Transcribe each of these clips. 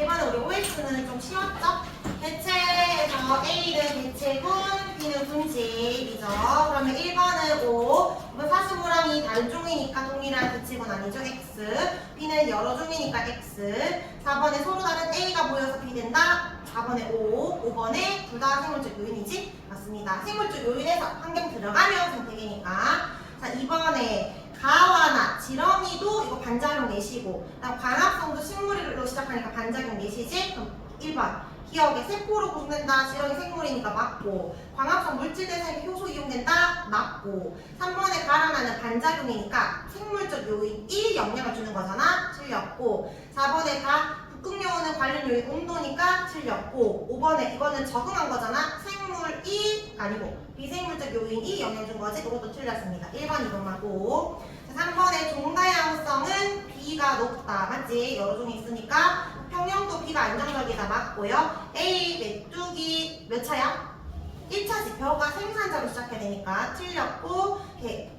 1번은 우리 OX는 좀 쉬웠죠? 대체에서 A는 대체군, B는 분집이죠. 그러면 1번은 O, 이건 사수부랑이 다른 종이니까 동일한 대체군 아니죠? X, B는 여러 종이니까 X, 4번에 서로 다른 A가 보여서 B 된다. 4번에 O, 5번에 둘 다 생물적 요인이지? 맞습니다. 생물적 요인에서 환경 들어가면 선택이니까. 자, 2번에 가와나 지렁이도 이거 반작용 내시고, 광합성도 식물로 시작하니까 반작용 내시지? 그럼 1번 기억에 세포로 굽는다. 지렁이 생물이니까 맞고, 광합성 물질 대상에 효소 이용된다. 맞고, 3번에 가라나는 반작용이니까 생물적 요인이 영향을 주는 거잖아. 틀렸고, 4번에 북극여우는 관련 요인 온도니까 틀렸고, 5번에 이거는 적응한 거잖아. 생물이 아니고 비생물적 요인이 영향 준 거지. 그것도 틀렸습니다. 1번, 2번 맞고. 3번에 종다양성은 B가 높다. 맞지? 여러 종이 있으니까 평형도 B가 안정적이다. 맞고요. A 메뚜기 몇 차야? 1차 지표가 생산자로 시작해야 되니까 틀렸고,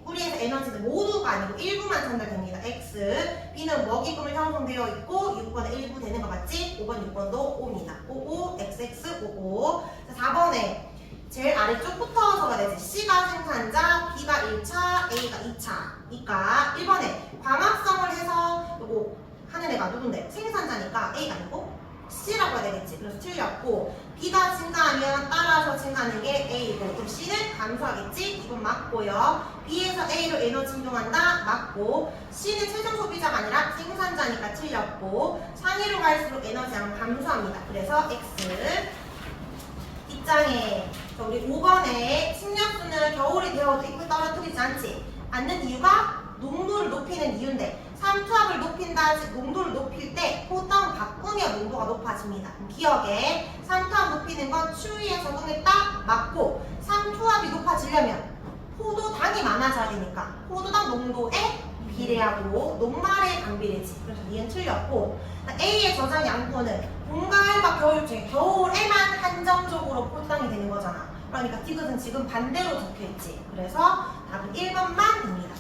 뿌리에서 에너지는 모두가 아니고 일부만 전달됩니다. X, B는 먹이금을 형성되어 있고 6번에 일부 되는 거 맞지? 5번, 6번도 O입니다. OO, XX, OO. 4번에 제일 아래쪽부터서가 되지. C가 생산자, B가 1차, A가 2차니까 1번에 광합성을 해서 요거 하는 애가 누군데? 생산자니까 A가 아니고 C라고 해야 되겠지. 그래서 틀렸고, B가 증가하면 따라서 증가하는 게 A고, 그럼 C는 감소하겠지? 이건 맞고요. B에서 A로 에너지 이동한다? 맞고, C는 최종 소비자가 아니라 생산자니까 틀렸고, 상위로 갈수록 에너지량은 감소합니다. 그래서 X. 뒷장에 우리 5번에 식료수는 겨울이 되어도 잎을 떨어뜨리지 않는 이유가 농도를 높이는 이유인데, 삼투압을 높인다, 즉 농도를 높일 때 포다운 바꾸면 농도가 높아집니다. 기억에 삼투압 높이는 건 추위에 적응했다? 맞고, 삼투압이 높아지려면 포도당이 많아져야 되니까 포도당 농도에 비례하고 녹말에 반비례지. 그래서 니은 틀렸고, A의 저장 양분은 봄가을과 겨울 중에 겨울에만 한정적으로 포도당이 되는 거잖아. 그러니까 디귿은 지금 반대로 적혀있지. 그래서 답은 1번만 됩니다.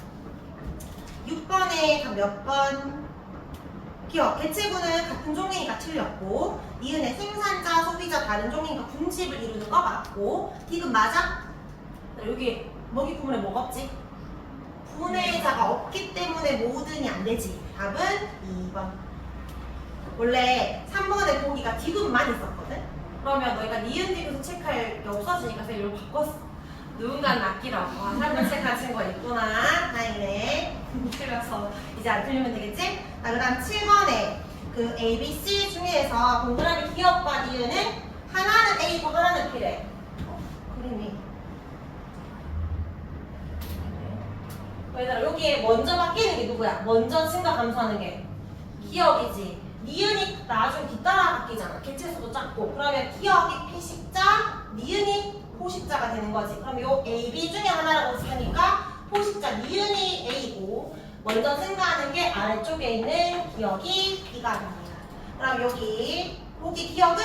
6번에 몇 번? 기억, 대체군은 같은 종이니까 틀렸고, 니은의 생산자, 소비자 다른 종이니까 분집을 이루는 거 맞고, 디귿 맞아? 여기 먹이 구문에 뭐가 없지? 분해자가 없기 때문에 모든이 안 되지. 답은 2번. 원래 3번에 보기가 디귿만 있었거든? 그러면 너희가 니은 디귿을 체크할 게 없어지니까 그래서 이걸 바꿨어. 누군가는 아끼라고. 아, 3번 체크한 친구가 있구나. 다행이네. 틀려서 이제 안 틀리면 되겠지? 자, 그 다음 7번에 그 A, B, C 중에서 동그라미 기억과 니은은 하나는 A고 하나는 B래. 그림이. 얘들아, 여기에 먼저 바뀌는 게 누구야? 먼저 증가 감소하는 게 기억이지. 니은이 나중에 뒤따라 바뀌잖아. 개체수도 작고. 그러면 기억이 피식자, 니은이 포식자가 되는 거지. 그럼 요 A, B 중에 하나라고 쓰니까 포식자 니은이 A고, 먼저 증가하는 게 아래쪽에 있는 기억이 B가 됩니다. 그럼 여기 보기 기억은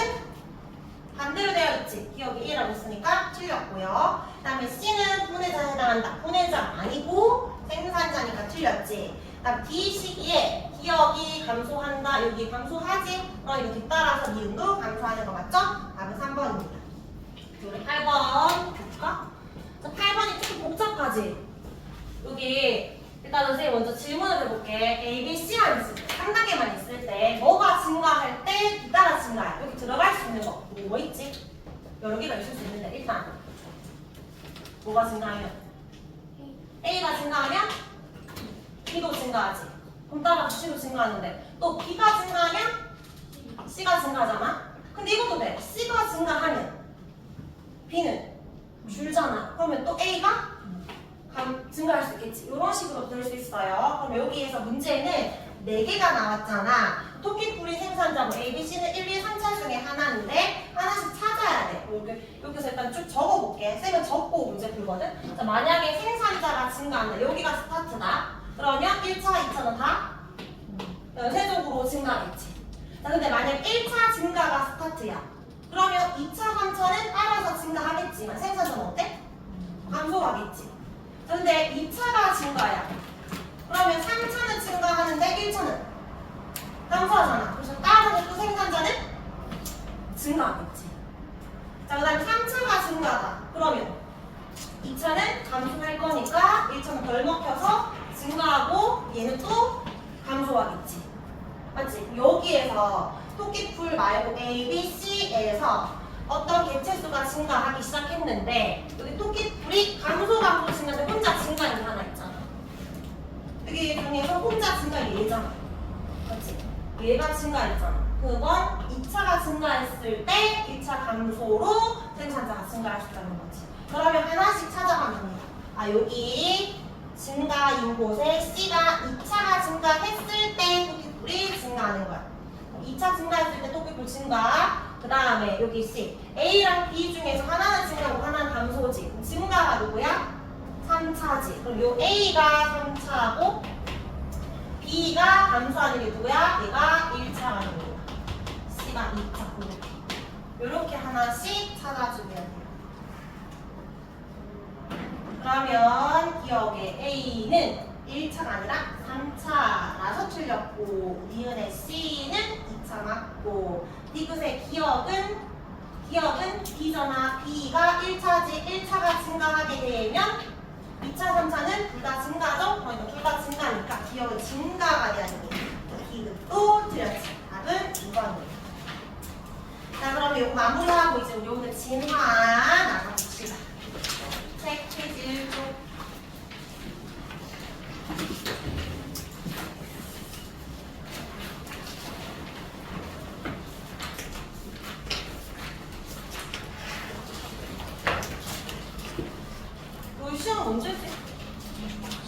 반대로 되어 있지. 기억이 1이라고 쓰니까 틀렸고요. 그 다음에 C는 분해자에 해당한다. 분해자 아니고 생산자니까 틀렸지. 그 다음 D 시기에 기억이 감소한다. 여기 감소하지. 그럼 이거 뒤따라서 니은도 감소하는 거 맞죠? 답은 3번입니다. 우리 8번 볼까? 자, 8번이 조금 복잡하지? 여기 일단 선생님 먼저 질문을 해볼게. A, B, C만 있을 때, 한 단계만 있을 때 뭐가 증가할 때 뒤따라 증가해? 여기 들어갈 수 있는 거 뭐 있지? 여러 개가 있을 수 있는데 일단 뭐가 증가하면? A가 증가하면 B도 증가하지. 그럼 따라서 C도 증가하는데 또 B가 증가하면 C가 증가하잖아? 근데 이것도 돼. C가 증가하면 B는 줄잖아. 그러면 또 A가 증가할 수 있겠지. 이런 식으로 될 수 있어요. 그럼 여기에서 문제는 4개가 나왔잖아. 토끼풀이 생산자고 A, B, C는 1, 2, 3차 중에 하나인데 하나씩 찾아야 돼. 여기서 일단 쭉 적어볼게. 쌤은 적고 문제 풀거든. 자, 만약에 생산자가 증가한다. 여기가 스타트다. 그러면 1차, 2차는 다 연쇄적으로 증가하겠지. 자, 근데 만약 1차 증가가 스타트야. 그러면 2차, 3차는 따라서 증가하겠지만 생산자는 어때? 감소하겠지. 근데 2차가 증가야. 그러면 3차는 증가하는데 1차는 감소하잖아. 그래서 다른 또 생산자는 증가하겠지. 자, 그 다음에 3차가 증가하다. 그러면 2차는 감소할 거니까 1차는 덜 먹혀서 증가하고 얘는 또 감소하겠지. 맞지? 여기에서 토끼풀 말고 A, B, C에서 어떤 개체수가 증가하기 시작했는데 여기 토끼풀이 감소 증가인데 혼자 증가인 게 하나 있잖아. 여기 중에서 혼자 증가 얘잖아. 맞지? 얘가 증가했잖아. 그건 2차가 증가했을 때 1차 감소로 생산자가 증가할 수 있다는 거지. 그러면 하나씩 찾아가면 됩니다. 아, 여기 증가인 곳에 C가 2차가 증가했을 때 토끼풀이 증가하는 거야. 2차 증가했을 때 토끼풀 증가. 그 다음에 여기 C. A랑 B 중에서 하나는 증가고 하나는 감소지. 증가가 누구야? 3차지. 그럼 요 A가 3차고 B가 감소하는 게 누구야? 얘가 1차가 되는 거야. C가 2차. 이렇게 하나씩 찾아주면 돼요. 그러면 기억에 A는 1차가 아니라 3차라서 틀렸고 니은의 C는 2차 맞고 디귿의 기억은 B잖아. B가 1차지. 1차가 증가하게 되면 2차, 3차는 둘 다 증가죠? 그러니까 둘 다 증가니까 기억은 증가가 돼야 되니 디귿도 틀렸지. 답은 2번이에요. 자, 그럼 이거 마무리하고 이제 우리 오늘 진화 나가봅시다. 책 페이지 1쪽. 우리 시험 언제지?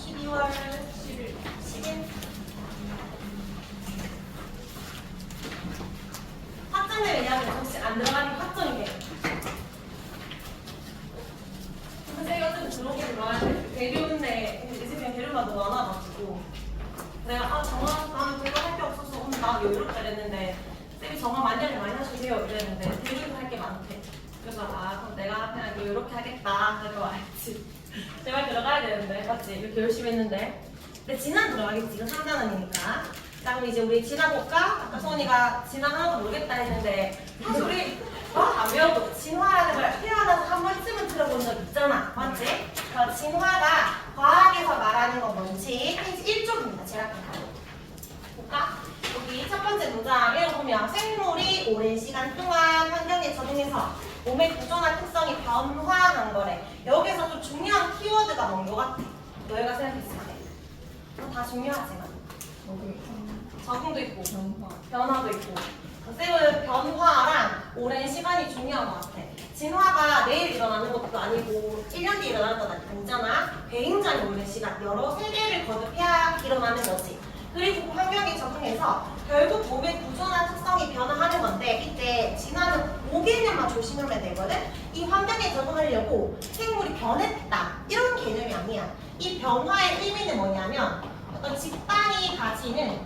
12월 10일? 학점에 왜냐하면 혹시 안 들어가는 학점이 돼요. 선생님이 어쨌든 들어오긴 들어가야 돼. 대류인데 이제 그냥 대류가 너무 많아가지고 내가 정화 나는 별로 할 게 없어서 오늘 나 이렇게 이랬는데 쌤이 정화 많이 하시세요 이랬는데 대류도 할 게 많대. 그래서 그럼 내가 그냥 이렇게 하겠다 그래서 알지. 제발 들어가야 되는데 맞지? 이렇게 열심히 했는데 근데 진화는 들어가겠지. 이건 3단원이니까. 자, 그럼 이제 우리 진화 볼까? 아까 소은이가 진화 하나도 모르겠다 했는데 사실 우리 안 배워도 진화라는 걸 태어나서 한 번쯤은 들어본 적 있잖아. 맞지? 진화가 과학에서 말하는 건 뭔지 페이지 1쪽입니다. 제가 볼까? 여기 첫 번째 문장 읽어보면 생물이 오랜 시간 동안 환경에 적응해서 몸의 구조나 특성이 변화한 거래. 여기서 좀 중요한 키워드가 뭔 거 같아? 너희가 생각했을 때. 다 중요하지만. 적응도 있고, 변화도 있고. 쌤은 변화랑 오랜 시간이 중요한 것 같아. 진화가 내일 일어나는 것도 아니고 1년 뒤에 일어나는 건 아니잖아. 굉장히 오랜 시간, 여러 세대를 거듭해야 일어나는 거지. 그리고 환경에 적응해서 결국 몸의 구조나 특성이 변화하는 건데 이때 진화는 5개념만 조심하면 되거든. 이 환경에 적응하려고 생물이 변했다 이런 개념이 아니야. 이 변화의 의미는 뭐냐면 어떤 집단이 가지는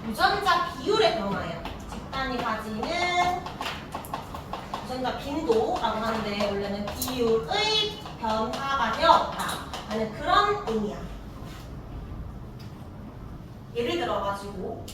유전자 비율의 변화예요. 집단이 가지는 유전자 빈도라고 하는데 원래는 비율의 변화가 되었다 하는 그런 의미야. 예를 들어가지고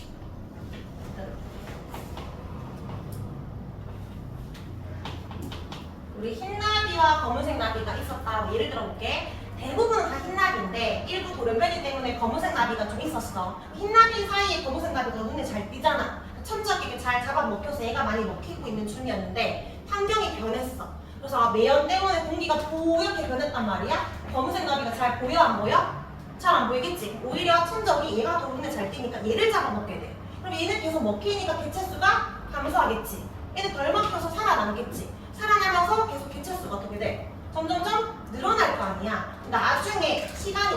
우리 흰나비와 검은색 나비가 있었다고 예를 들어볼게. 대부분은 다 흰나비인데 일부 돌연변이 때문에 검은색 나비가 좀 있었어. 흰나비 사이에 검은색 나비가 눈에 잘 띄잖아. 천적에게 잘 잡아먹혀서 애가 많이 먹히고 있는 중이었는데 환경이 변했어. 그래서 매연 때문에 공기가 보얗게 변했단 말이야. 검은색 나비가 잘 보여 안 보여? 잘 안 보이겠지? 오히려 천적이 얘가 더 눈에 잘 띄니까 얘를 잡아먹게 돼. 그럼 얘는 계속 먹히니까 개체수가 감소하겠지. 얘는 덜 먹혀서 살아남겠지. 살아나면서 계속 개체수가 어떻게 돼? 점점점 늘어날 거 아니야. 나중에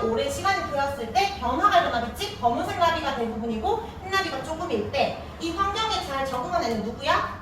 오랜 시간이 되었을 때 변화가 일어나겠지? 검은색 나비가 대부분이고 흰나비가 조금일 때 이 환경에 잘 적응한 애는 누구야?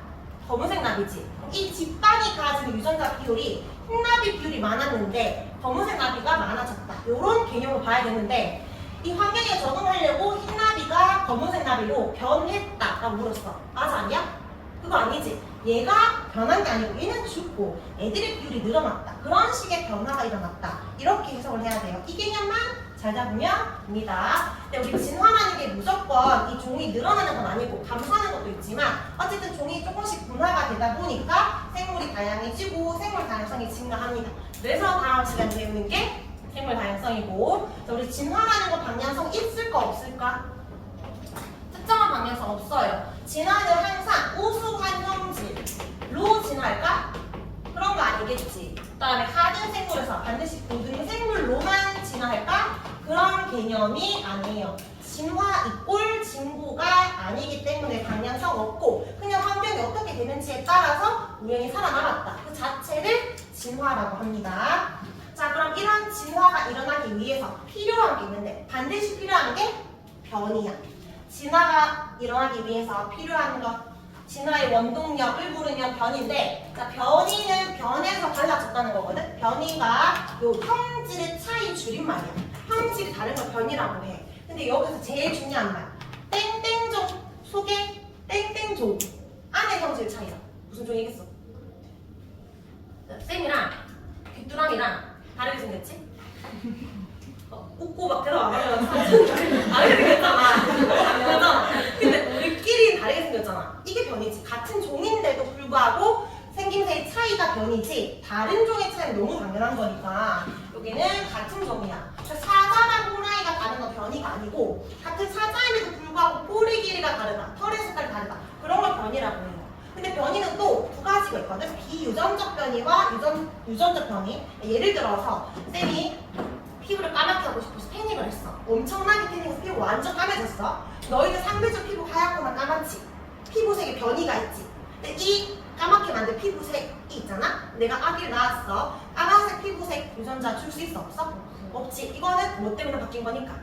검은색 나비지. 이 집단이 가지는 유전자 비율이 흰나비 비율이 많았는데 검은색 나비가 많아졌다. 이런 개념으로 봐야 되는데 이 환경에 적응하려고 흰나비가 검은색 나비로 변했다라고 물었어. 맞아 아니야? 그거 아니지. 얘가 변한 게 아니고 얘는 죽고 애들의 비율이 늘어났다. 그런 식의 변화가 일어났다. 이렇게 해석을 해야 돼요. 이 개념만 잘 잡으면 됩니다. 근데 우리 진화라는 게 무조건 이 종이 늘어나는 건 아니고 감소하는 것도 있지만 어쨌든 종이 조금씩 분화가 되다 보니까 생물이 다양해지고 생물 다양성이 증가합니다. 그래서 다음 시간에 배우는 게 생물 다양성이고, 우리 진화라는 거 방향성 있을까 없을까? 특정한 방향성 없어요. 진화는 항상 우수한 형질로 진화할까? 그런 거 아니겠지. 그 다음에 가든 생물에서 반드시 고등 생물로만 진화할까? 그런 개념이 아니에요. 진화 이꼴 진보가 아니기 때문에 방향성 없고 그냥 환경이 어떻게 되는지에 따라서 우연히 살아남았다. 그 자체를 진화라고 합니다. 자, 그럼 이런 진화가 일어나기 위해서 필요한 게 있는데 반드시 필요한 게 변이야. 진화가 일어나기 위해서 필요한 것, 진화의 원동력을 부르면 변인데, 자, 변이는 변에서 달라졌다는 거거든. 변이가 요 형질의 차이 줄임말이야. 형질이 다른 걸 변이라고 해. 근데 여기서 제일 중요한 말, 땡땡종 속에 땡땡종 안에 형질 차이야. 무슨 종이겠어? 쌤이랑 귀뚜라미랑 다르게 생겼지? 웃고 막 대답 안 하려고 다르게 생겼잖아. 그잖아. 근데 우리끼리 다르게 생겼잖아. 이게 변이지. 같은 종인데도 불구하고 생김새의 차이가 변이지 다른 종의 차이는 너무 당연한 거니까 여기는 같은 종이야. 사자랑 호랑이가 다른 건 변이가 아니고 같은 사자임에도 불구하고 꼬리 길이가 다르다, 털의 색깔이 다르다, 그런 걸 변이라고 해요. 근데 변이는 또 두 가지가 있거든. 비유전적 변이와 유전적 변이. 예를 들어서 쌤이 피부를 까맣게 하고 싶어서 태닝을 했어. 엄청나게 태닝해서 피부 완전 까매졌어. 너희는 상대적 피부 하얗거나 까맣지. 피부색에 변이가 있지. 근데 이 까맣게 만든 피부색이 있잖아. 내가 아기를 낳았어. 까만색 피부색 유전자 줄 수 있어? 없어? 없지. 이거는 뭐 때문에 바뀐 거니까?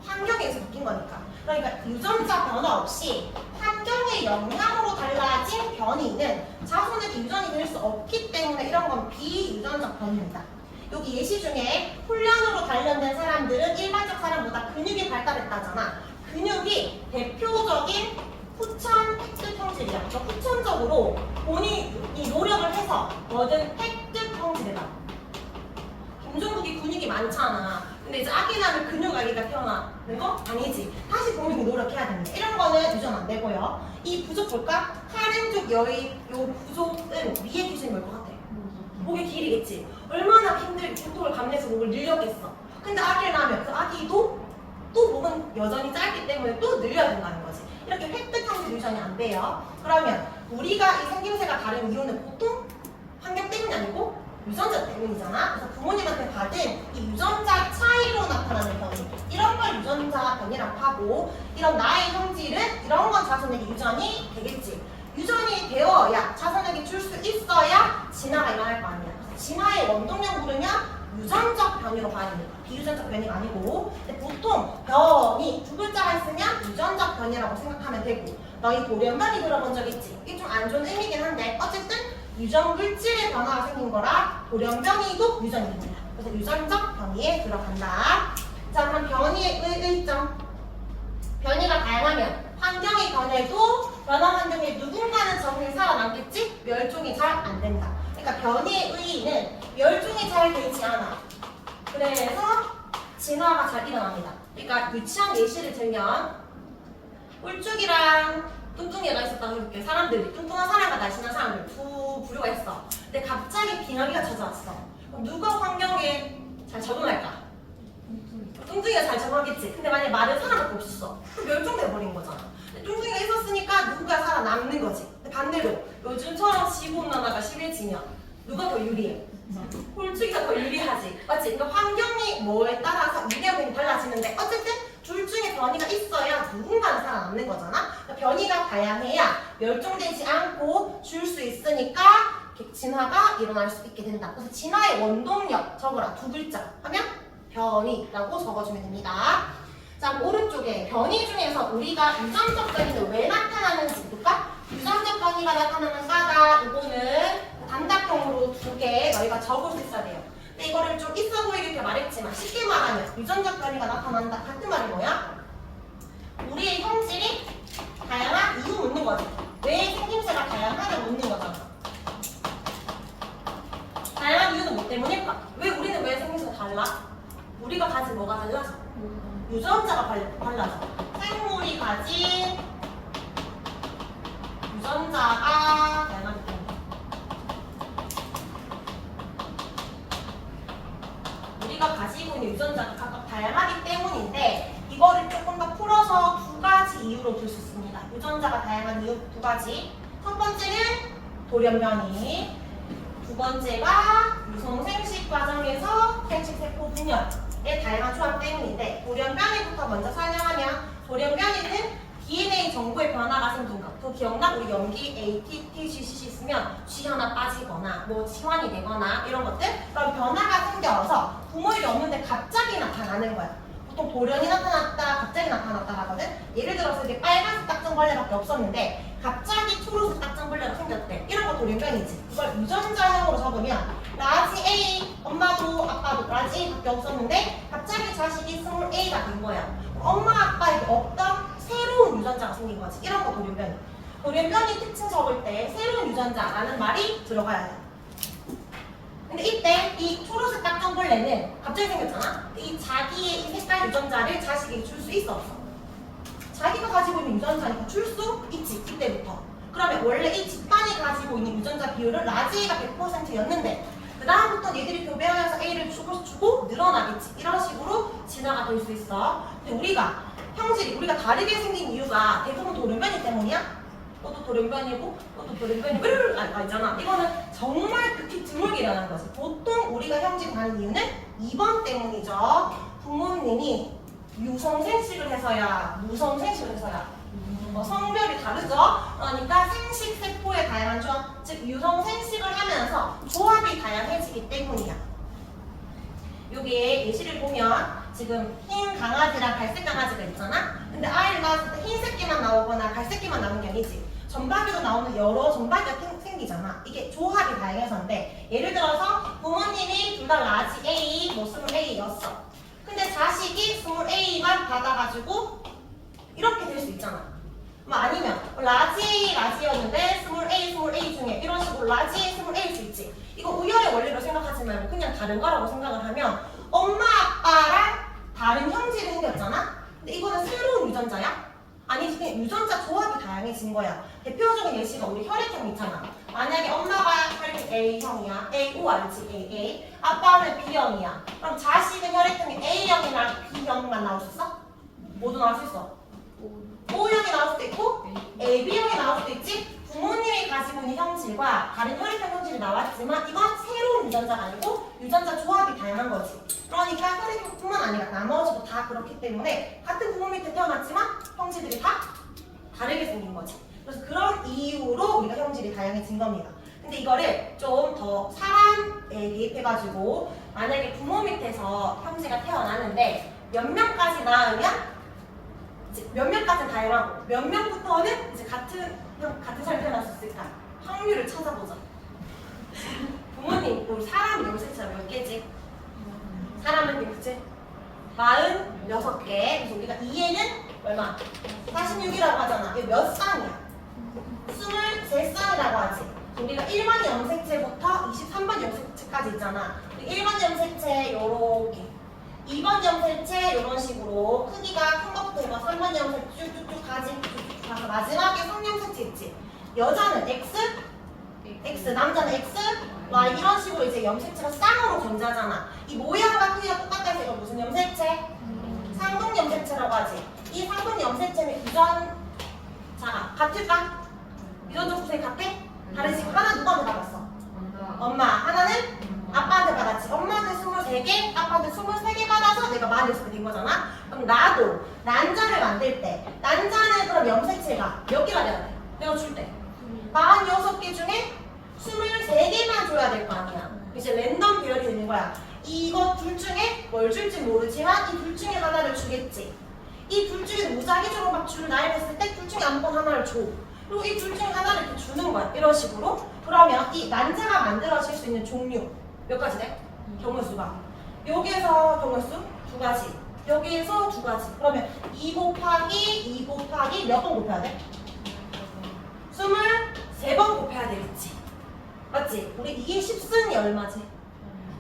환경에 의해서 바뀐 거니까. 그러니까 유전자 변화 없이 환경의 영향으로 달라진 변이는 자손에게 유전이 될 수 없기 때문에 이런 건 비유전적 변이입니다. 여기 예시 중에 훈련으로 단련된 사람들은 일반적 사람보다 근육이 발달했다잖아. 근육이 대표적인 후천 획득 형질이야. 그러니까 후천적으로 본인이 노력을 해서 얻은 획득 형질이다. 김종국이 근육이 많잖아. 근데 이제 아기 낳으면 근육 아기가 태어나는 거? 아니지. 다시 본인이 노력해야 된다. 이런 거는 유전 안 되고요. 이 부족 볼까? 카렌족 여의 요 부족은 위의 기준이 뭘 것 같아? 목의 길이겠지. 얼마나 힘들게 고통을 감내해서 목을 늘렸겠어. 근데 아기를 낳으면 그 아기도 또 목은 여전히 짧기 때문에 또 늘려야 된다는 거지. 이렇게 획득 형질 유전이 안 돼요. 그러면 우리가 이 생김새가 다른 이유는 보통 환경 때문이 아니고 유전자 때문이잖아. 그래서 부모님한테 받은 이 유전자 차이로 나타나는 변이, 이런 걸 유전자 변이라고 하고, 이런 나의 형질은 이런 건 자손에게 유전이 되겠지. 유전이 되어야 자손에게 줄 수 있어야 진화가 일어날 거 아니야. 그래서 진화의 원동력 부르면 유전적 변이로 봐야 됩니다. 비유전적 변이가 아니고. 근데 보통 변이 두 글자가 있으면 유전적 변이라고 생각하면 되고, 너희 돌연변이 들어본 적 있지? 이게 좀 안 좋은 의미긴 한데 어쨌든 유전 물질의 변화가 생긴 거라 돌연변이도 유전이 됩니다. 그래서 유전적 변이에 들어간다. 자, 그럼 변이의 의의점. 변이가 다양하면 환경이 변해도 변화 환경에 누군가는 적응이 살아남겠지? 멸종이 잘 안 된다. 그러니까 변이의 의의는 멸종이 잘 되지 않아. 그래서 진화가 잘 일어납니다. 그러니까 유치한 예시를 들면 꿀쭉이랑 뚱뚱이가 있었다고 해볼게. 사람들이 뚱뚱한 사람과 날씬한 사람들 두 부류가 있어. 근데 갑자기 빙하기가 찾아왔어. 그럼 누가 환경에 잘 적응할까? 뚱뚱이가 잘 적응하겠지. 근데 만약에 마른 사람밖에 없었어. 그럼 멸종돼버린 거잖아. 근데 뚱뚱이가 있었으니까 누가 살아남는 거지. 근데 반대로 요즘처럼 지구온난화가 심해지면 누가 더 유리해? 꿀쭉이가 더 유리하지. 맞지? 그러니까 환경이 뭐에 따라서 유리함이 달라지는데 어쨌든 둘 중에 변이가 있어야 누군가는 살아남는 거잖아. 그러니까 변이가 다양해야 멸종되지 않고 줄 수 있으니까 진화가 일어날 수 있게 된다. 그래서 진화의 원동력 적어라. 두 글자 하면 변이라고 적어주면 됩니다. 자, 오른쪽에 변이 중에서 우리가 유전적 변이는 왜 나타나는지 볼까? 유전적 변이가 나타나는 까닭, 이거는 단답형으로 두 개 너희가 적을 수 있어야 돼요. 근데 이거를 좀 있어 보이게 이렇게 말했지만 쉽게 말하면 유전적 변이가 나타난다. 같은 말이 뭐야? 우리의 형질이 다양한 이유 묻는 거지. 왜 생김새가 다양하게 묻는 거잖아. 다양한 이유는 뭐 때문일까? 왜 우리는 왜 생김새가 달라? 우리가 가진 뭐가 달라져? 유전자가 달라져. 생물이 가진 유전자가 다양하기 때문에 우리가 가지고 있는 유전자가 각각 다양하기 때문인데 이거를 조금 더 풀어서 두 가지 이유로 볼 수 있습니다. 유전자가 다양한 이유 두 가지. 첫 번째는 돌연변이, 두 번째가 유성생식 과정에서 생식세포 분열의 다양한 조합 때문인데 돌연변이부터 먼저 설명하면 돌연변이는 DNA 정보의 변화가 생긴 것. 또 기억나? 우리 염기 A, T, T, G, C 있으면 G 하나 빠지거나 뭐 치환이 되거나 이런 것들 그런 변화가 생겨서 부모에게 없는데 갑자기 나타나는 거야. 보통 돌연이 나타났다, 갑자기 나타났다 하거든. 예를 들어서 이게 빨간색 딱정벌레밖에 없었는데 갑자기 초록색 딱정벌레가 생겼대. 이런 거 돌연변이지. 그걸 유전자형으로 적으면 라지 A, 엄마도 아빠도 라지 A밖에 없었는데 갑자기 자식이 스몰 A가 된 거야. 엄마 아빠에게 없던 새로운 유전자가 생긴 거지. 이런 거 돌연변이. 돌연변이 특징 적을 때 새로운 유전자라는 말이 들어가야 해. 근데 이때 이 초록색 딱정벌레는 갑자기 생겼잖아. 이 자기의 이 색깔 유전자를 자식에게 줄 수 있어 없어? 자기가 가지고 있는 유전자니까 줄 수 있지. 이때부터. 그러면 원래 이 집단이 가지고 있는 유전자 비율은 라지 A가 100%였는데 그 다음부터 얘들이 교배하면서 A를 주고 늘어나겠지. 이런 식으로 진화가 될 수 있어. 근데 우리가 형질이 우리가 다르게 생긴 이유가 대부분 돌연변이 때문이야? 너도 돌연변이고 너도 돌연변이고 있잖아. 이거는 정말 극히 드물게 일어나는 거지. 보통 우리가 형질이 다른 이유는 2번 때문이죠. 부모님이 유성생식을 해서야 무성생식을 해서야 성별이 다르죠. 그러니까 생식세포의 다양한 조합, 즉 유성생식을 하면서 조합이 다양해지기 때문이야. 여기에 예시를 보면 지금 흰 강아지랑 갈색 강아지가 있잖아. 근데 아이를 낳았을 때 흰색끼만 나오거나 갈색끼만 나오는 게 아니지. 전박이도 나오는 여러 전박이가 생기잖아. 이게 조합이 다양해서인데 예를 들어서 부모님이 둘 다 라지 A, 뭐 스몰 A였어. 근데 자식이 스몰 A만 받아가지고 이렇게 될 수 있잖아. 뭐 아니면 라지 A, 라지였는데 스몰 A 중에 이런 식으로 라지 A, 스몰 A일 수 있지. 이거 우열의 원리로 생각하지 말고 그냥 다른 거라고 생각을 하면 엄마 아빠랑 다른 형질이 생겼잖아. 근데 이거는 새로운 유전자야? 아니지, 그냥 유전자 조합이 다양해진 거야. 대표적인 예시가 우리 혈액형 있잖아. 만약에 엄마가 혈액형 A형이야. A, O 알지? A. 아빠는 B형이야. 그럼 자식은 혈액형이 A형이나 B형만 나올 수 있어? 모두 나올 수 있어. O형이 나올 수도 있고 AB형이 나올 수도 있지. 부모님이 가지고 있는 형질과 다른 혈액형 형질이 나왔지만 이건 새로운 유전자가 아니고 유전자 조합이 다양한 거지. 그러니까 혈액형뿐만 아니라 나머지도 다 그렇기 때문에 같은 부모 밑에 태어났지만 형질들이 다 다르게 생긴 거지. 그래서 그런 이유로 우리가 형질이 다양해진 겁니다. 근데 이거를 좀 더 사람에 대입해가지고 만약에 부모 밑에서 형제가 태어나는데 몇 명까지 낳으면 이제 몇 명까지는 다양하고 몇 명부터는 이제 같은 사람이 태어날 수 있을까? 확률을 찾아보자. 부모님, 우리 사람 염색체가 몇 개지? 사람은 그치? 46개. 그래서 우리가 2에는 얼마? 46이라고 하잖아. 이게 몇 쌍이야? 23쌍이라고 하지. 우리가 1번 염색체부터 23번 염색체까지 있잖아. 1번 염색체 요렇게, 2번 염색체 이런 식으로 크기가 큰 것부터 해봐. 3번 염색체 쭉쭉쭉 가서 마지막에 성염색체 있지. 여자는 X, 남자는 X, Y 이런 식으로 이제 염색체가 쌍으로 존재하잖아. 이 모양과 크기가 똑같다 해서 이거 무슨 염색체? 상동 염색체라고 하지. 이 상동 염색체는 유전자가 같을까? 유전자 구성이 같아? 다르지. 하나 누구한테 받았어? 엄마. 하나는 아빠한테 받았지. 엄마한테 23개, 아빠한테 23개 받아서 내가 46개 된 거잖아. 그럼 나도 난자를 만들 때 난자는 그럼 염색체가 몇 개가 돼야 돼? 내가 줄 때 46개 중에 23개만 줘야 될 거 아니야. 이제 랜덤 배열이 되는 거야. 이거 둘 중에 뭘 줄지 모르지만 이 둘 중에 하나를 주겠지. 이 둘 중에 무작위적으로 막 줄 나열했을 때 둘 중에 아무거나 하나를 줘. 그리고 이 둘 중에 하나를 이렇게 주는 거야. 이런 식으로. 그러면 이 난자가 만들어질 수 있는 종류 몇 가지 돼? 경우수가. 여기에서 경우수 두 가지. 여기에서 두 가지. 그러면 2 곱하기 몇 번 곱해야 돼? 23번 곱해야 되겠지. 맞지? 우리 이게 10승이 얼마지?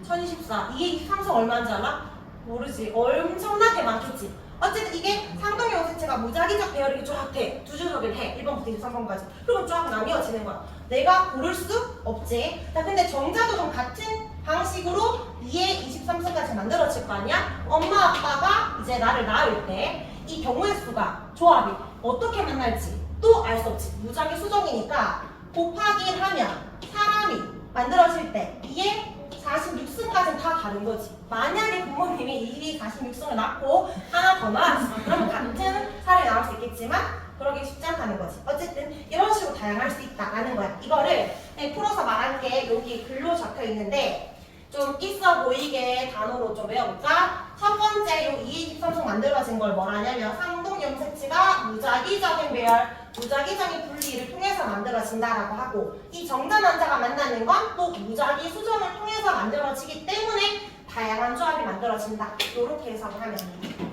1024. 이게 23승 얼마인지 알아? 모르지. 엄청나게 많겠지. 어쨌든 이게 상동형 색채가 무작위적 배열이 쫙 돼. 두 줄서기를 해. 1번부터 23번까지. 그리고 쫙 나뉘어지는 거야. 내가 고를 수 없지. 자, 근데 정자도 좀 같은 방식으로 2에 23승까지 만들어질 거 아니야? 엄마 아빠가 이제 나를 낳을 때 이 경우의 수가 조합이 어떻게 만날지 또 알 수 없지. 무작위 수정이니까 곱하기 하면 사람이 만들어질 때 2에 46승까지는 다 다른 거지. 만약에 부모님이 2에 46승을 낳고 하나 더 낳았어. 그럼 같은 사람이 나올 수 있겠지만 그러기 쉽지 않다는 거지. 어쨌든 이런 식으로 다양할 수 있다라는 거야. 이거를 풀어서 말한 게 여기 글로 적혀 있는데 좀 있어 보이게 단어로 좀 외워볼까? 첫 번째 요 2에 23승 만들어진 걸 뭐라냐면 상동형 색치가 무작위적인 배열, 무작위적인 분리를 통해서 만들어진다라고 하고 이 정자 난자가 만나는 건 또 무작위 수정을 통해서 만들어지기 때문에 다양한 조합이 만들어진다. 이렇게 해석을 하면 됩니다.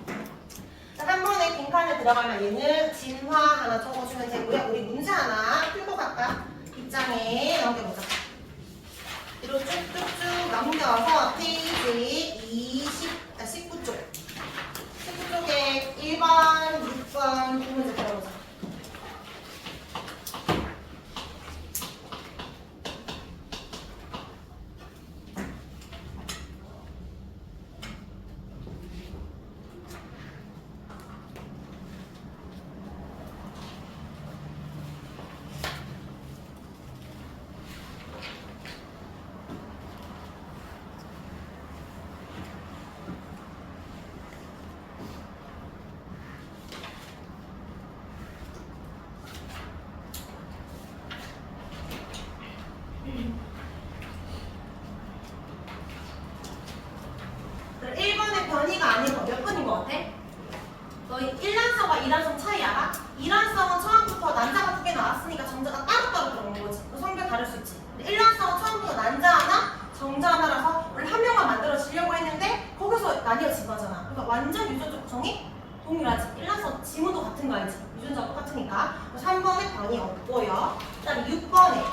자, 한 번에 빈칸에 들어가면 얘는 진화 하나 적어주면 되고요. 우리 문제 하나 풀고 갈까? 입장에 넘겨보자. 뒤로 쭉쭉쭉 넘겨서 페이지 19쪽. 19쪽에 1번, 6번 두 문제 들어보자. 그럼 1번의 변이가 아닌 거 몇 번인 것 같아? 너희 1란성과 2란성 차이 알아? 2란성은 처음부터 난자가 두 개 나왔으니까 정자가 따로따로 들어오는 거지. 그 성별 다를 수 있지. 1란성은 처음부터 난자 하나, 정자 하나라서 원래 한 명만 만들어지려고 했는데 거기서 나뉘어진 거잖아. 그러니까 완전 유전적 구성이 동일하지. 1란성 지문도 같은 거 알지? 유전자가 똑같으니까. 3번에 변이 없고요. 그 다음에 6번에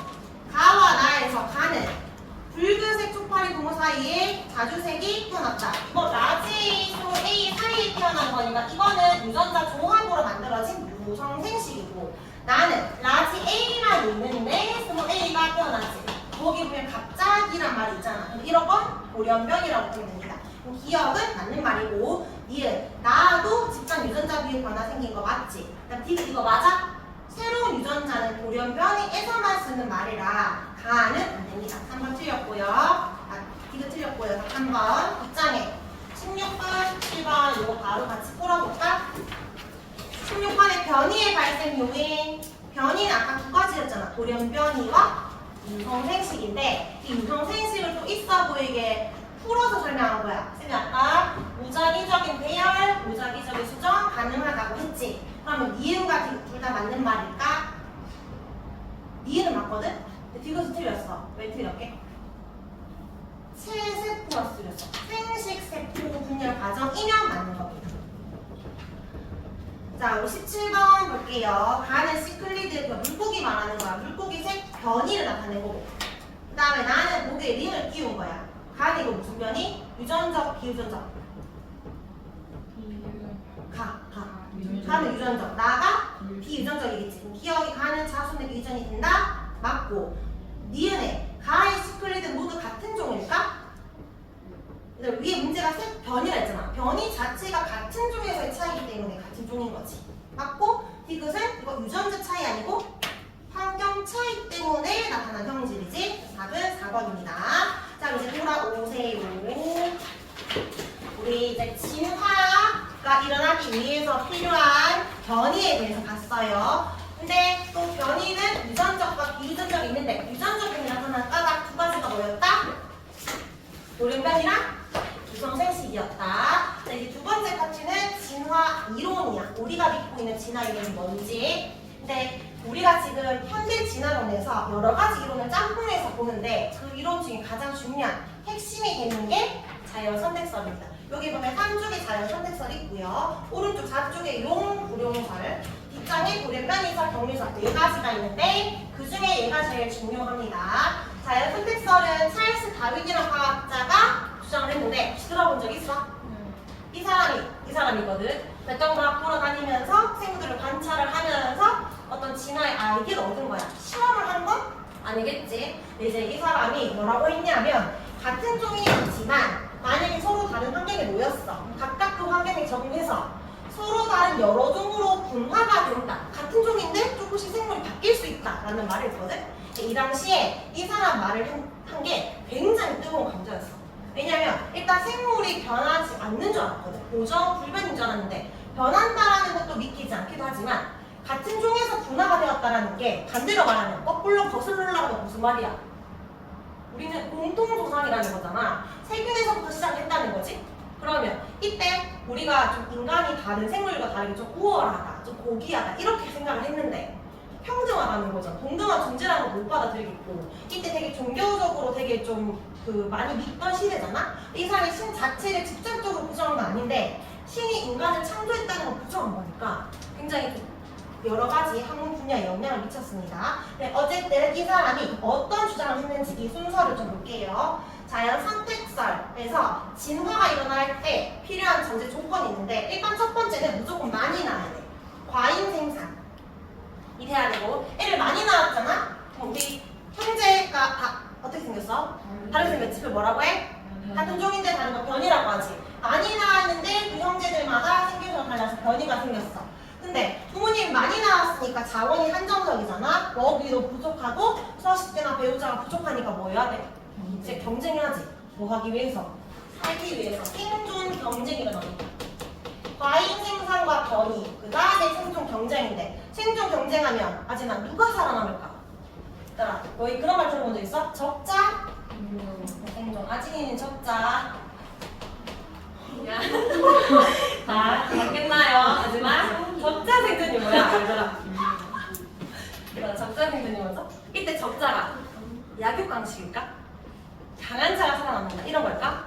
가와 나에서 가는 붉은색 초파리 부모 사이에 자주색이 태어났다. 이거 라지 A 사이에 태어난 거니까 이거는 유전자 조합으로 만들어진 무성생식이고 나는 라지 A만 있는데 스몰 A가 태어났지. 거기 보면 갑자기란 말이 있잖아. 이런 건 돌연변이라고 보면 됩니다. 기억은 맞는 말이고 니은 나도 집단 유전자 비율 변화 생긴 거 맞지? 그다음 디귿 이거 맞아? 새로운 유전자는 돌연변이에서만 쓰는 말이라 가는 안 됩니다. 3번 틀렸고요. 디귿 틀렸고요. 3번 입장에 16번, 7번 이거 바로 같이 풀어볼까? 16번의 변이의 발생 요인. 변이는 아까 두 가지였잖아. 돌연변이와 유성생식인데 이 유성생식을 또 있어 보이게 풀어서 설명한 거야. 쌤이 아까 무작위적인 배열, 무작위적인 수정 가능하다고 했지. 그러면 니은과 디귿 둘 다 맞는 말일까? 니은은 맞거든? 근데 디귿이 틀렸어. 왜 틀렸게? 체세포가 틀렸어. 생식세포 분열 과정이면 맞는 겁니다. 자, 우리 17번 볼게요. 가는 시클리드, 물고기 말하는 거야. 물고기 색 변이를 나타낸 거고. 그 다음에 나는 목에 링을 띄운 거야. 가는 이거 무슨 변이? 유전적, 비유전적? 가는 유전적. 나가 비유전적이겠지. 그럼 기억이 가는 자손에게 유전이 된다? 맞고. 니은에 가의 시클리드 모두 같은 종일까? 위에 문제가 색 변이라 했잖아. 변이 자체가 같은 종에서의 차이기 때문에 같은 종인 거지. 맞고 디귿은 이거 유전자 차이 아니고 환경 차이 때문에 나타난 형질이지. 답은 4번입니다. 자, 이제 돌아오세요. 우리 이제 진화가 일어나기 위해서 필요한 변이에 대해서 봤어요. 근데 또 변이는 유전적과 비유전적이 있는데 유전적이 나타나는 까닭 두 가지가 뭐였다? 돌연변이랑 유성생식이었다. 자, 이제 두 번째 파트는 진화 이론이야. 우리가 믿고 있는 진화 이론이 뭔지. 근데 우리가 지금 현대 진화론에서 여러 가지 이론을 짬뽕해서 보는데 그 이론 중에 가장 중요한 핵심이 되는 게 자연선택설입니다. 여기 보면 3쪽에 자연선택설이 있고요. 오른쪽 4쪽에 불용설, 뒷장에 돌연변이설, 경류설 4가지가 있는데 그 중에 얘가 제일 중요합니다. 자연선택설은 찰스 다윈이라는 과학자가 주장을 했는데 혹시 들어본 적 있어? 이 사람이거든. 백정과 돌아다니면서 생물들을 관찰을 하면서 어떤 진화의 아이디어를 얻은 거야. 실험을 한 건 아니겠지. 근데 이제 이 사람이 뭐라고 했냐면 같은 종이지만 만약에 서로 다른 환경에 놓였어. 각각 그 환경에 적응해서 서로 다른 여러 종으로 분화가 된다. 같은 종인데 조금씩 생물이 바뀔 수 있다라는 말을 했거든. 이 당시에 이 사람 말을 한 게 굉장히 뜨거운 감정이었어. 왜냐면 일단 생물이 변하지 않는 줄 알았거든. 고정 불변인 줄 알았는데 변한다라는 것도 믿기지 않기도 하지만 같은 종에서 분화가 되었다라는 게 반대로 말하면 거꾸로 거슬러 올라가면 무슨 말이야? 우리는 공통조상이라는 거잖아. 세균에서부터 시작했다는 거지. 그러면 이때 우리가 좀 인간이 다른 생물과 다르게 좀 우월하다, 좀 고귀하다 이렇게 생각을 했는데 평등하다는 거잖아. 동등한 존재라는 걸 못 받아들이겠고 이때 되게 종교적으로 되게 좀 많이 믿던 시대잖아. 이 사람이 신 자체를 직접적으로 부정한 건 아닌데 신이 인간을 창조했다는 걸 부정한 거니까 굉장히 좀 여러 가지 학문 분야에 영향을 미쳤습니다. 네, 어쨌든 이 사람이 어떤 주장을 했는지 이 순서를 좀 볼게요. 자연 선택설에서 진화가 일어날 때 필요한 전제 조건이 있는데 일단 첫 번째는 무조건 많이 나와야 돼. 과잉 생산. 이 돼야 되고 애를 많이 낳았잖아? 그럼 우리 형제가 다 어떻게 생겼어? 다르게 생겼지? 그걸 뭐라고 해? 같은 종인데 다른 거 변이라고 하지. 많이 낳았는데 그 형제들마다 생기가 달라서 변이가 생겼어. 근데 부모님이 많이 낳았으니까 자원이 한정적이잖아. 먹이도 부족하고 수학식 때나 배우자가 부족하니까 뭐 해야 돼? 이제 경쟁해야지. 뭐 하기 위해서? 살기 위해서. 생존 경쟁이 일어납니다. 과잉 생산과 변이, 그 다음에 생존 경쟁인데 생존 경쟁하면 아진아 누가 살아남을까? 얘들아 너희 그런 말 들어본 적 있어? 적자? 생존. 아진이는 적자. 자, 맞겠나요? 하지만 적자 생존이 뭐야? 얘들아 적자 생존이 뭐죠? 이때 적자가 약육강식일까? 강한 자가 살아남는다 이런 걸까?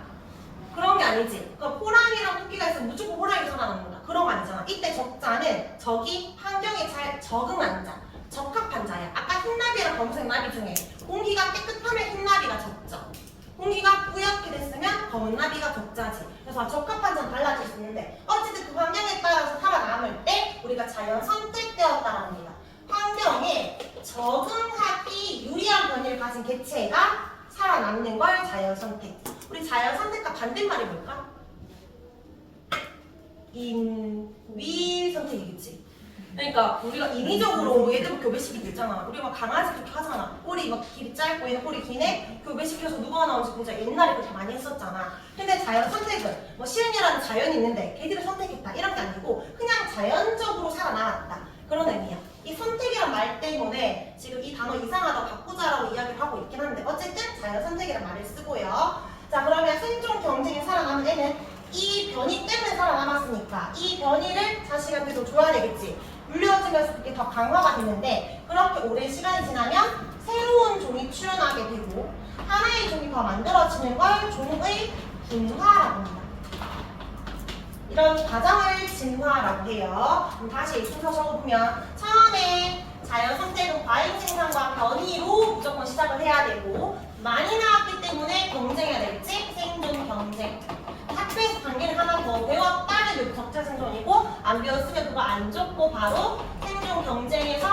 그런 게 아니지. 그러니까 호랑이랑 토끼가 있으면 무조건 호랑이가 살아남는다 그런 거 아니잖아. 이때 적자는 적이 환경에 잘 적응한 자, 적합한 자야. 아까 흰나비랑 검은색 나비 중에 공기가 깨끗하면 흰나비가 적죠. 공기가 뿌옇게 됐으면 검은 나비가 적자지. 그래서 적합한 자는 달라질 수 있는데 어쨌든 그 환경에 따라서 살아남을 때 우리가 자연 선택되었다라는 겁니다. 환경에 적응하기 유리한 변이를 가진 개체가 살아남는 걸 자연 선택. 우리 자연 선택과 반대말이 뭘까? 인위 선택이겠지. 그러니까 우리가 인위적으로 얘들 교배시키고 있잖아. 우리 막 강아지 그렇게 하잖아. 꼬리 막 길이 짧고 얘는 꼬리 기네. 교배시켜서 누가 나오는지 보자. 옛날에 그렇게 많이 했었잖아. 근데 자연 선택은 뭐 시은이라는 자연이 있는데 걔들을 선택했다 이런 게 아니고 그냥 자연적으로 살아남았다 그런 의미야. 이 선택이란 말 때문에 지금 이 단어 이상하다 바꾸자라고 이야기를 하고 있긴 한데 어쨌든 자연 선택이란 말을 쓰고요. 자 그러면 생존 경쟁에 살아남은 애는 이 변이 때문에 살아남았으니까 이 변이를 자식한테도 줘야 되겠지. 물려주면서 그게 더 강화가 되는데 그렇게 오랜 시간이 지나면 새로운 종이 출현하게 되고 하나의 종이 더 만들어지는 걸 종의 분화라고 합니다. 이런 과정을 진화라고 해요. 그럼 다시 순서 적어보면 처음에 자연 선택은 과잉 생산과 변이로 무조건 시작을 해야 되고 많이 나왔기 때문에 경쟁해야 되겠지? 생존 경쟁. 학교에서 단계를 하나 더 배웠다면 적자 생존이고 안 배웠으면 그거 안 좋고 바로 생존 경쟁에서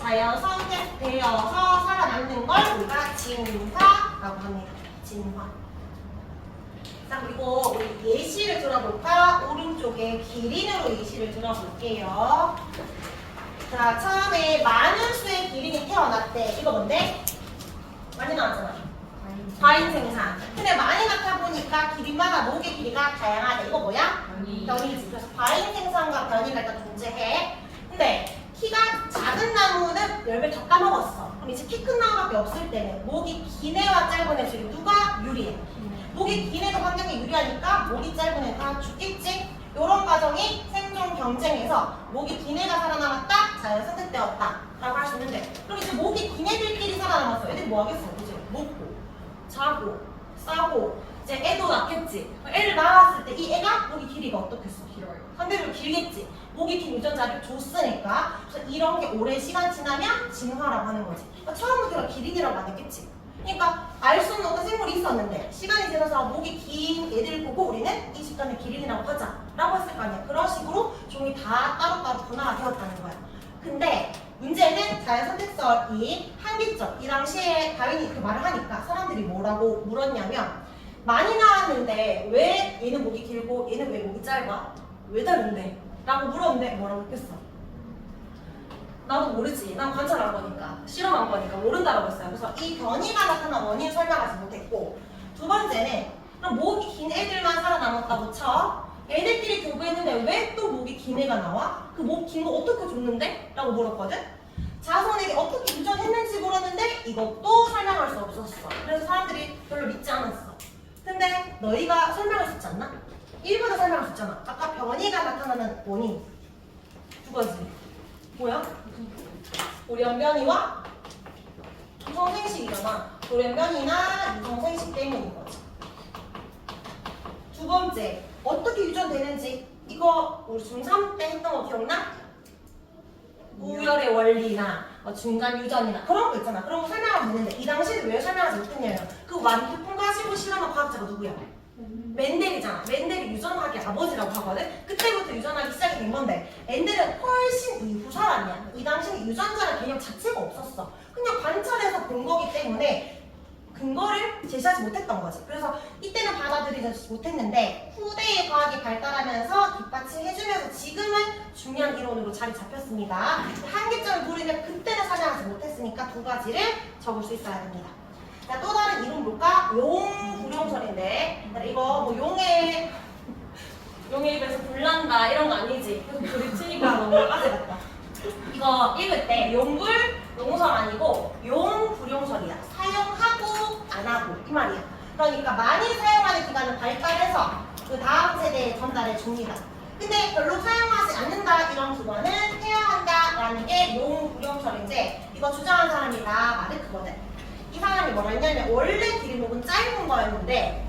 자연 선택되어서 살아남는 걸 우리가 진화라고 합니다. 진화. 자 그리고 우리 예시를 들어볼까? 오른쪽에 기린으로 예시를 들어볼게요. 자 처음에 많은 수의 기린이 태어났대. 이거 뭔데? 많이 나왔잖아. 과잉 생산. 근데 많이 낳다 보니까 기린마다 목의 길이가 다양하대. 이거 뭐야? 변이지. 그래서 과잉 생산과 변이가 일단 존재해. 근데 키가 작은 나무는 열매 다 까먹었어. 그럼 이제 키 큰 나무밖에 없을 때는 목이 긴 애와 짧은 애 중에 누가 유리해? 목이 긴 애가 환경에 유리하니까 목이 짧은 애가 죽겠지? 이런 과정이 생존 경쟁에서 목이 긴 애가 살아남았다, 자연 선택되었다 라고 할 수 있는데 그럼 이제 목이 긴 애들끼리 살아남았어. 애들이 뭐 하겠어? 이제 먹고 자고 싸고 이제 애도 낳겠지. 애를 낳았을 때 이 애가 목이 길이가 어떻겠어? 길어요. 상대적으로 길겠지. 목이 긴 유전자를 줬으니까. 그래서 이런 게 오랜 시간 지나면 진화라고 하는 거지. 그러니까 처음부터 기린이라고 안 했겠지. 그러니까 알 수 없는 어떤 생물이 있었는데 시간이 지나서 목이 긴 애들을 보고 우리는 이 집단의 기린이라고 하자 라고 했을 거 아니야. 그런 식으로 종이 다 따로따로 분화가 되었다는 거야. 근데 문제는 자연선택설이 한계점. 이 당시에 다윈이 그 말을 하니까 사람들이 뭐라고 물었냐면 많이 나왔는데 왜 얘는 목이 길고 얘는 왜 목이 짧아? 왜 다른데? 라고 물었는데 뭐라고 했겠어? 나도 모르지. 난 관찰한 거니까 실험한 거니까 모른다라고 했어요. 그래서 이 변이가 나타난 원인을 설명하지 못했고 두 번째는 그럼 목이 긴 애들만 살아남았다고 쳐. 애들끼리 교배했는데 왜 또 목이 긴 애가 나와? 그 목 긴 거 어떻게 줬는데? 라고 물었거든? 자손에게 어떻게 유전했는지 물었는데 이것도 설명할 수 없었어. 그래서 사람들이 별로 믿지 않았어. 근데 너희가 설명할 수 있지 않나? 일부러 설명할 수 있잖아. 아까 변이가 나타나는 원인 두 가지 뭐야? 돌연변이와 유성생식이잖아. 돌연변이나 유성생식 때문인 거지. 두 번째, 어떻게 유전되는지 이거 우리 중3 때 했던 거 기억나? 우열의 원리나 중간 유전이나 그런 거 있잖아. 그런 거 설명하면 되는데 이 당시에 왜 설명하지 못했냐면 그 완두품 가지고 실험한 과학자가 누구야? 멘델이잖아. 멘델이 유전학의 아버지라고 하거든. 그때부터 유전학이 시작이 된 건데 멘델은 훨씬 이후 사람이야. 이 당시에 유전자라는 개념 자체가 없었어. 그냥 관찰해서 본 거기 때문에 근거를 제시하지 못했던 거지. 그래서 이때는 받아들이지 못했는데 후대의 과학이 발달하면서 뒷받침해주면서 지금은 중요한 이론으로 자리 잡혔습니다. 한계점을 모르면 그때는 설명하지 못했으니까 두 가지를 적을 수 있어야 됩니다. 자, 또 다른 이론 볼까? 용불용설인데 이거 뭐 용의 입에서 불난다 이런 거 아니지? 계속 불이 튀니까 너무 까지 같다. 이거 읽을 때 용불 용설 아니고 용불용설이야. 사용하고 안 하고 이 말이야. 그러니까 많이 사용하는 기간은 발달해서 그 다음 세대에 전달해 줍니다. 근데 별로 사용하지 않는다 이런 기관은 해야 한다라는 게 용불용설인데 이거 주장한 사람이 다 마르크거든. 이 사람이 뭐라 했냐면 원래 길이목은 짧은 거였는데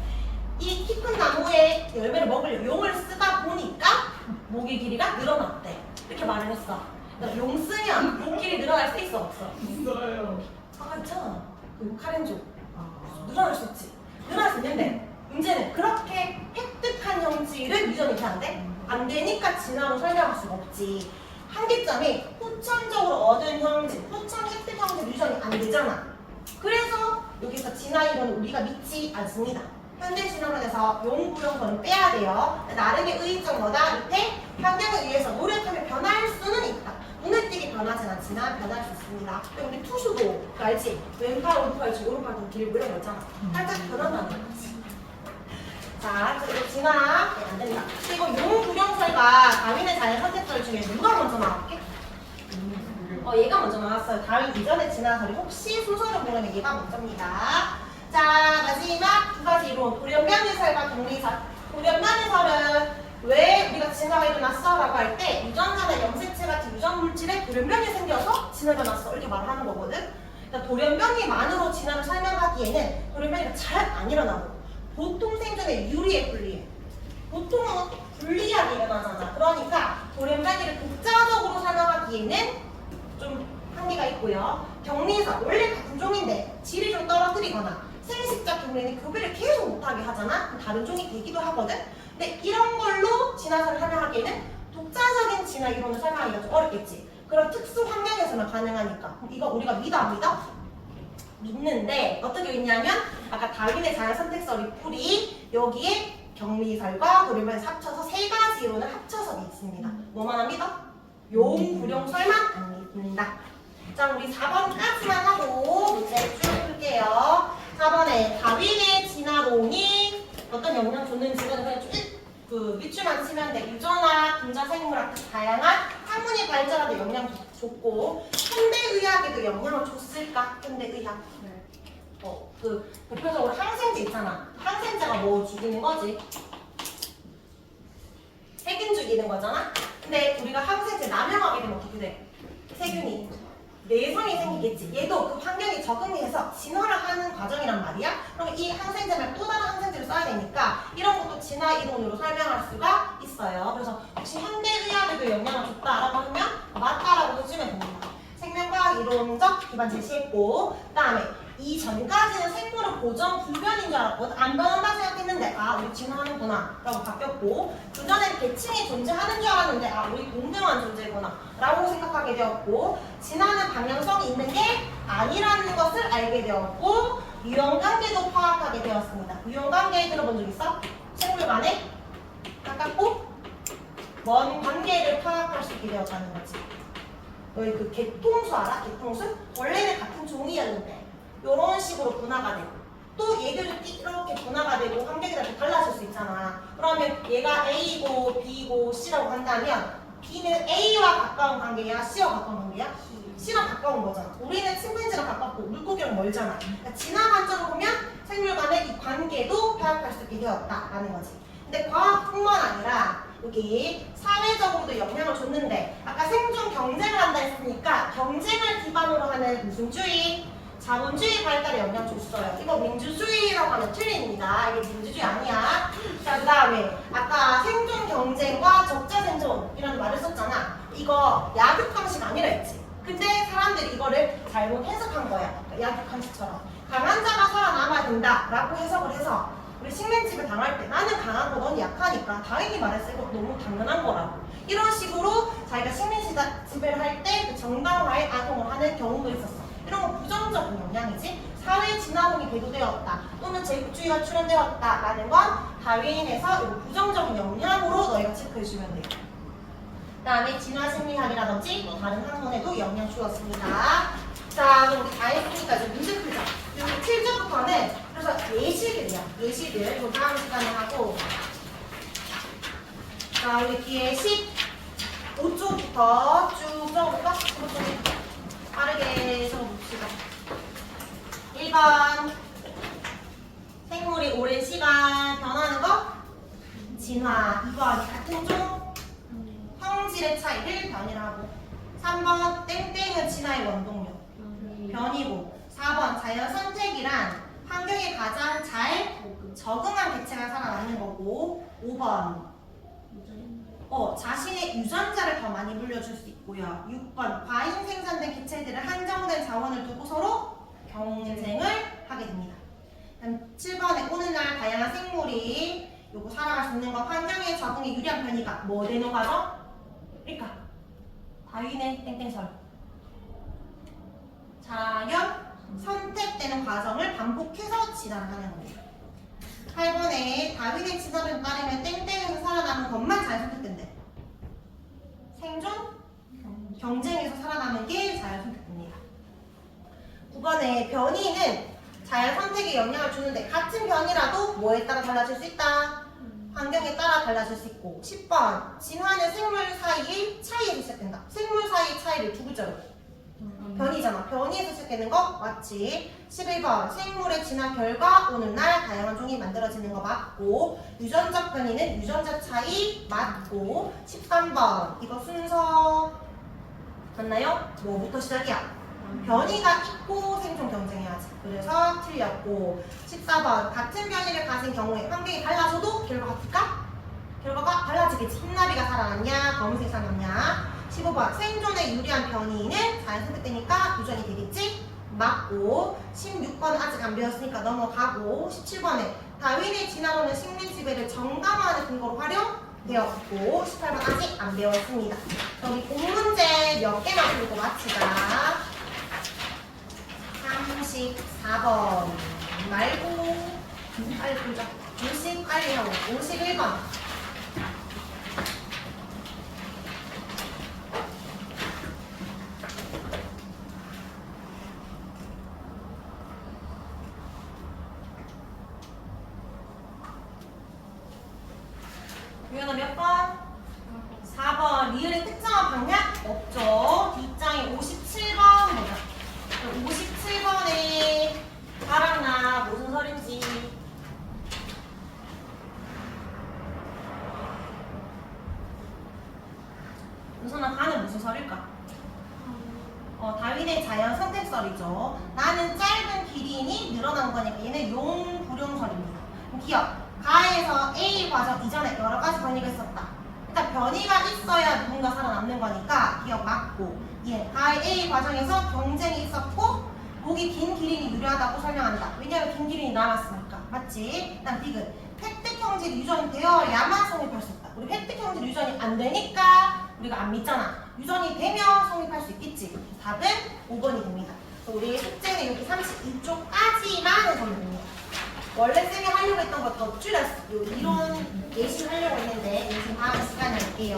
이 키 큰 나무에 열매를 먹으려 용을 쓰다 보니까 목의 길이가 늘어났대. 이렇게 말을 했어. 그러니까 용 쓰면 목 길이 늘어날 수 있어 없어? 있어요. 아까 있잖아. 그 카렌조. 늘어날 수 있지. 늘어날 수 있는데 문제는 그렇게 획득한 형질을 유전이 안 돼? 안 되니까 진화로 설명할 수가 없지. 한계점이 후천적으로 얻은 형질, 후천 획득 형질 유전이 안 되잖아. 그래서 여기서 진화 이론은 우리가 믿지 않습니다. 현대 진화론에서 용불용설은 빼야 돼요. 나름의 의의적 뭐다? 밑에 환경에 의해서 노력하면 변할 수는 있다. 눈에 띄게 변하진 않지만 변할 수 있습니다. 우리 투수도 알지? 왼팔, 오른팔, 오른팔 더 길고 이런 거 있잖아. 살짝 변한다는 거지. 자, 그리고 진화 안 된다. 그리고 용불용설과 다윈의 자연선택설 중에 누가 먼저 나왔게? 얘가 먼저 나왔어요. 다윈 이전의 진화설이 혹시 순서를 보려면 얘가 먼저입니다. 자, 마지막 두 가지 이론. 돌연변이설과 격리설. 돌연변이설은 왜 우리가 진화가 일어났어? 라고 할 때 유전자나 염색체 같은 유전 물질에 돌연변이 생겨서 진화가 났어. 이렇게 말을 하는 거거든. 그러니까 돌연변이만으로 진화를 설명하기에는 돌연변이가 잘 안 일어나고 보통 생존에 유리해 불리해. 보통은 불리하게 일어나잖아. 그러니까 돌연변이를 독자적으로 설명하기에는 좀 한계가 있고요. 격리설, 원래 같은 종인데 질이 좀 떨어뜨리거나 생식자 경우에는 교배를 계속 못하게 하잖아. 다른 종이 되기도 하거든. 근데 이런 걸로 진화설을 설명하기에는 독자적인 진화 이론을 설명하기가 좀 어렵겠지. 그런 특수 환경에서만 가능하니까 이거 우리가 믿어 안 믿어? 믿는데 어떻게 있냐면 아까 다윈의 자연선택설이 뿌리 여기에 격리설과 돌연변이 합쳐서 세 가지 이론을 합쳐서 믿습니다. 뭐만 안 믿어? 용불용설만 안 믿는다. 자, 우리 4번까지만 하고 이제 쭉 풀게요. 4번에 다윈의 진화론이 어떤 영향 줬는지는 그냥 좀 밑줄만 치면 돼. 유전학, 분자생물학 등 다양한 학문이 발전하는 영향 줬고 현대의학에도 영향을 줬을까? 현대의학. 대표적으로 항생제 있잖아. 항생제가 뭐 죽이는 거지? 세균 죽이는 거잖아? 근데 우리가 항생제 남용하게 되면 어떻게 돼? 세균이 내성이 생기겠지. 얘도 그 환경에 적응해서 진화를 하는 과정이란 말이야. 그럼 이 항생제 말고 또 다른 항생제를 써야 되니까 이런 것도 진화 이론으로 설명할 수가 있어요. 그래서 혹시 현대의학에도 영향을 줬다라고 하면 맞다라고 해주면 됩니다. 생명과학 이론적 기반 제시했고 그 다음에 이 전까지는 생물은 고정 불변인 줄 알았거든. 안 변한다 생각했는데 우리 진화하는구나 라고 바뀌었고, 그전엔 계층이 존재하는 줄 알았는데 우리 동등한 존재구나 라고 생각하게 되었고, 진화는 방향성이 있는 게 아니라는 것을 알게 되었고, 유형관계도 파악하게 되었습니다. 유형관계 들어본 적 있어? 생물 간에 가깝고 먼 관계를 파악할 수 있게 되었다는 거지. 너희 그 개통수 알아? 개통수? 원래는 같은 종이었는데 이런 식으로 분화가 되고, 또 얘들도 이렇게 분화가 되고 환경에 따라 달라질 수 있잖아. 그러면 얘가 A고 B고 C라고 한다면 B는 A와 가까운 관계야? C와 가까운 관계야? C랑 가까운 거잖아. 우리는 침팬지랑 가깝고 물고기랑 멀잖아. 그러니까 진화 관점으로 보면 생물 간의 이 관계도 파악할 수 있게 되었다라는 거지. 근데 과학뿐만 아니라 여기 사회적으로도 영향을 줬는데, 아까 생존 경쟁을 한다 했으니까 경쟁을 기반으로 하는 무슨 주의? 자본주의 발달에 영향을 줬어요. 이거 민주주의라고 하면 틀립니다. 이게 민주주의 아니야. 자, 그 다음에 아까 생존 경쟁과 적자 생존이라는 말을 썼잖아. 이거 약육 방식 아니라 했지. 근데 사람들이 이거를 잘못 해석한 거야. 약육 방식처럼 강한 자가 살아남아야 된다라고 해석을 해서 우리 식민지배 당할 때 나는 강하고 넌 약하니까 당연히 말했어. 이거 너무 당연한 거라고. 이런 식으로 자기가 식민지배를 할 때 그 정당화에 악용을 하는 경우도 있었어. 이런 거 부정적인 영향이지. 사회 진화론이 대두되었다 또는 제국주의가 출현되었다라는 건 다윈에서 이거 부정적인 영향으로 너희가 체크해주면 돼요. 그 다음에 진화심리학이라든지 뭐 다른 학문에도 영향 주었습니다. 자, 그럼 우리 다 했으니까 이제 문제 풀자. 여기 7절부터는 그래서 예시들이야. 예시들. 이거 다음 시간에 하고. 자, 우리 뒤에 15쪽부터 쭉 적어볼까? 15쪽에 빠르게 적어봅시다. 1번. 생물이 오랜 시간 변하는 거? 진화. 2번. 같은 종? 성질의 차이를 변이라고. 3번. 땡땡은 진화의 원동력. 변이고. 4번. 자연 선택이란 환경에 가장 잘 적응한 개체가 살아남는 거고. 5번. 자신의 유전자를 더 많이 물려줄 수 있고요. 6번. 과잉 생산된 개체들은 한정된 자원을 두고 서로 경쟁을 하게 됩니다. 7번에 오늘날 다양한 생물이 요거 살아갈 수 있는 것, 환경에 적응에 유리한 변이가 뭐 되는 과정? 그러니까 다윈의 땡땡설. 자연 선택되는 과정을 반복해서 진화를 하는 겁니다. 8번에 다윈의 진화론에 따르면 땡땡에서 살아남은 것만 잘 선택된대. 생존? 경쟁에서 살아남은 게 잘 선택됩니다. 9번에 변이는 자연 선택에 영향을 주는데 같은 변이라도 뭐에 따라 달라질 수 있다? 환경에 따라 달라질 수 있고. 10번 진화는 생물 사이의 차이에서 시작된다. 생물 사이의 차이를 두 글자로 변이잖아. 변이에서 시작되는 거 맞지? 11번 생물의 진화 결과 오늘날 다양한 종이 만들어지는 거 맞고. 유전적 변이는 유전자 차이 맞고. 13번 이거 순서 맞나요? 뭐부터 시작이야? 변이가 있고 생존 경쟁해야지. 그래서 틀렸고. 14번 같은 변이를 가진 경우에 환경이 달라져도 결과가 같을까? 결과가 달라지겠지. 흰나비가 살아났냐 검은색 살아났냐. 15번 생존에 유리한 변이는 자연 선택되니까 유전이 되겠지? 맞고. 16번 아직 안 배웠으니까 넘어가고. 17번에 다윈의 진화론은 식민 지배를 정당화하는 근거로 활용되었고. 18번 아직 안 배웠습니다. 우리 공문제 몇 개만 풀고 마치자. 34번 말고 빨리 풀자. 50 빨리 하고. 51번 유연아 몇 번? 4번 리을의 특정한 방향? 없죠. 뒷장에 57번 보자. 57번에 바람나 무슨 설인지. 우선은 가는 무슨 설일까? 다윈의 자연 선택설이죠. 나는 짧은 길이니 늘어난 거니까 얘는 용불용설입니다. 기억. 가에서 A 과정 이전에 여러 가지 변이가 있었다. 일단 변이가 있어야 누군가 살아남는 거니까 기억 맞고. 예, 가의 A 과정에서 경쟁이 있었고 보기 긴 기린이 유리하다고 설명한다. 왜냐하면 긴 기린이 남았으니까. 맞지? 그다음 디귿. 획득 형질이 유전이 되어야만 성립할 수 있다. 우리 획득 형질 유전이 안 되니까 우리가 안 믿잖아. 유전이 되면 성립할 수 있겠지. 답은 5번이 됩니다. 우리 숙제는 여기 32쪽까지만 해서 됩니다. 원래 쌤이 하려고 했던 거 더 줄였어. 이론 예시 하려고 했는데 예시 다음 시간에 할게요.